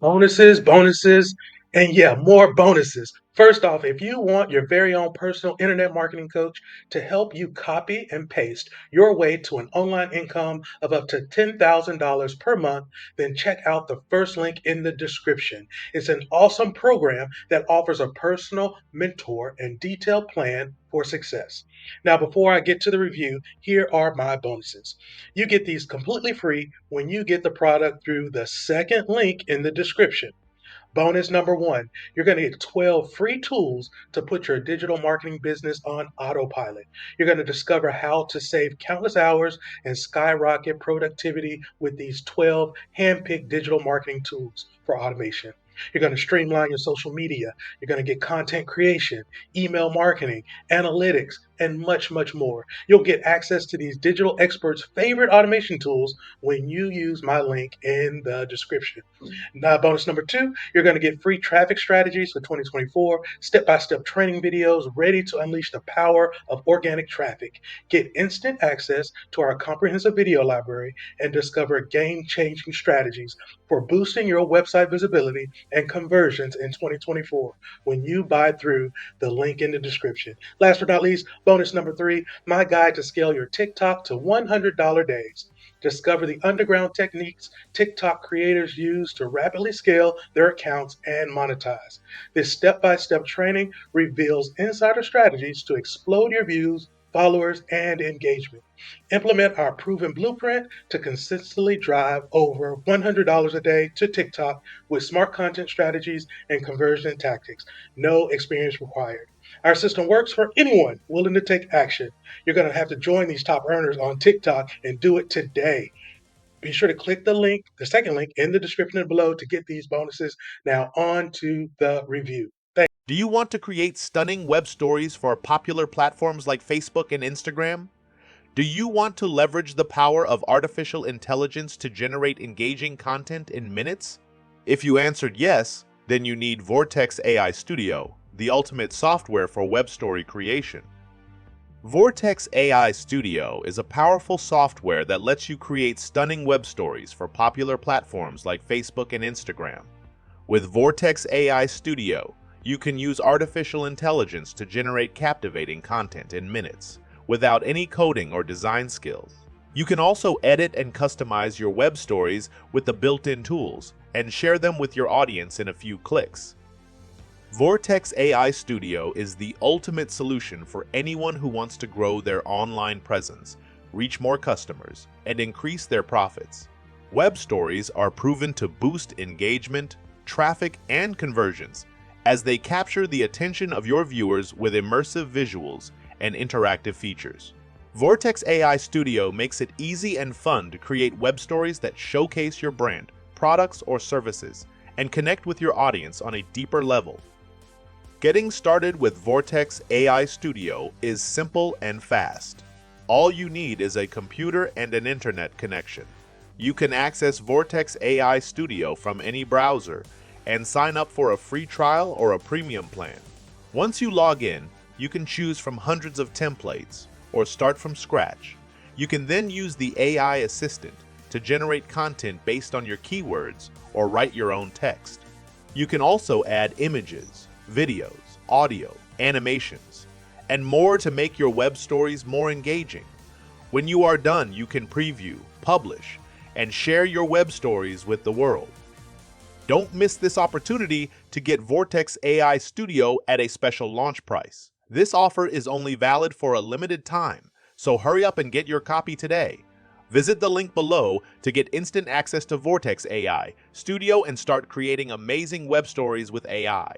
Bonuses, bonuses, and yeah, more bonuses. First off, if you want your very own personal internet marketing coach to help you copy and paste your way to an online income of up to $10,000 per month, then check out the first link in the description. It's an awesome program that offers a personal mentor and detailed plan for success. Now, before I get to the review, here are my bonuses. You get these completely free when you get the product through the second link in the description. Bonus number one, you're going to get 12 free tools to put your digital marketing business on autopilot. You're going to discover how to save countless hours and skyrocket productivity with these 12 handpicked digital marketing tools for automation. You're going to streamline your social media. You're going to get content creation, email marketing, analytics, and much, much more. You'll get access to these digital experts' favorite automation tools when you use my link in the description. Now, bonus number two, you're going to get free traffic strategies for 2024, step by step training videos ready to unleash the power of organic traffic. Get instant access to our comprehensive video library and discover game changing strategies for boosting your website visibility and conversions in 2024 when you buy through the link in the description. Last but not least, bonus number three, my guide to scale your TikTok to $100 days. Discover the underground techniques TikTok creators use to rapidly scale their accounts and monetize. This step by step training reveals insider strategies to explode your views, followers, and engagement. Implement our proven blueprint to consistently drive over $100 a day to TikTok with smart content strategies and conversion tactics. No experience required. Our system works for anyone willing to take action. You're going to have to join these top earners on TikTok and do it today. Be sure to click the link, the second link in the description below to get these bonuses. Now, on to the review. Thanks. Do you want to create stunning web stories for popular platforms like Facebook and Instagram? Do you want to leverage the power of artificial intelligence to generate engaging content in minutes? If you answered yes, then you need Vortex AI Studio, the ultimate software for web story creation. Vortex AI Studio is a powerful software that lets you create stunning web stories for popular platforms like Facebook and Instagram. With Vortex AI Studio, you can use artificial intelligence to generate captivating content in minutes, without any coding or design skills. You can also edit and customize your web stories with the built-in tools and share them with your audience in a few clicks. Vortex AI Studio is the ultimate solution for anyone who wants to grow their online presence, reach more customers, and increase their profits. Web stories are proven to boost engagement, traffic, and conversions as they capture the attention of your viewers with immersive visuals and interactive features. Vortex AI Studio makes it easy and fun to create web stories that showcase your brand, products, or services, and connect with your audience on a deeper level. Getting started with Vortex AI Studio is simple and fast. All you need is a computer and an internet connection. You can access Vortex AI Studio from any browser and sign up for a free trial or a premium plan. Once you log in, you can choose from hundreds of templates or start from scratch. You can then use the AI assistant to generate content based on your keywords or write your own text. You can also add images, videos, audio, animations, and more to make your web stories more engaging. When you are done, you can preview, publish, and share your web stories with the world. Don't miss this opportunity to get Vortex AI Studio at a special launch price. This offer is only valid for a limited time, so hurry up and get your copy today. Visit the link below to get instant access to Vortex AI Studio and start creating amazing web stories with AI.